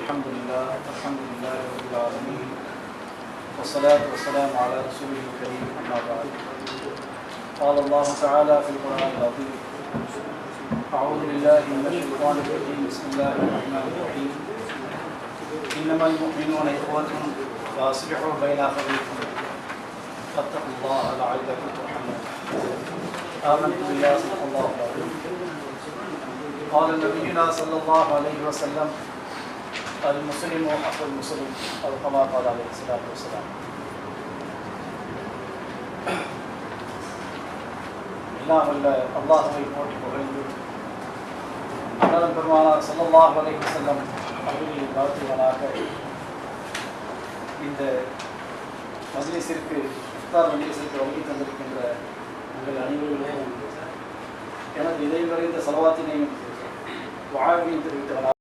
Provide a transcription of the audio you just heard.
الحمد لله رب العالمين والصلاة والسلام على رسوله الكريم أما بعد. قال الله تعالى في القرآن العظيم: أعوذ بالله من الشيطان الرجيم بسم الله الرحمن الرحيم إنما المؤمنون إخوة فأصلحوا بين أخويكم فاتقوا الله لعلكم ترحمون. آمنت بالله صدق الله العظيم. قال نبينا صلى الله عليه وسلم: المسلم أخو المسلم أو كما قال عليه الصلاة والسلام. எல்லாம் வல்ல அல்லாஹ்வை போற்றி புகழ்ந்து அண்ணல் பெருமானார் ஸல்லல்லாஹு அலைஹி வஸல்லம் அவர்களின் வாழ்த்துவனாக இந்த மஜ்லிஸிற்கு இஃப்தார் மஜ்லிஸிற்கு வருகை தந்திருக்கின்ற உங்கள் அனைவருக்கும் எனது இதயம் நிறைந்த ஸலவாத்தினையும் துஆவையும் தெரிவித்தவனாக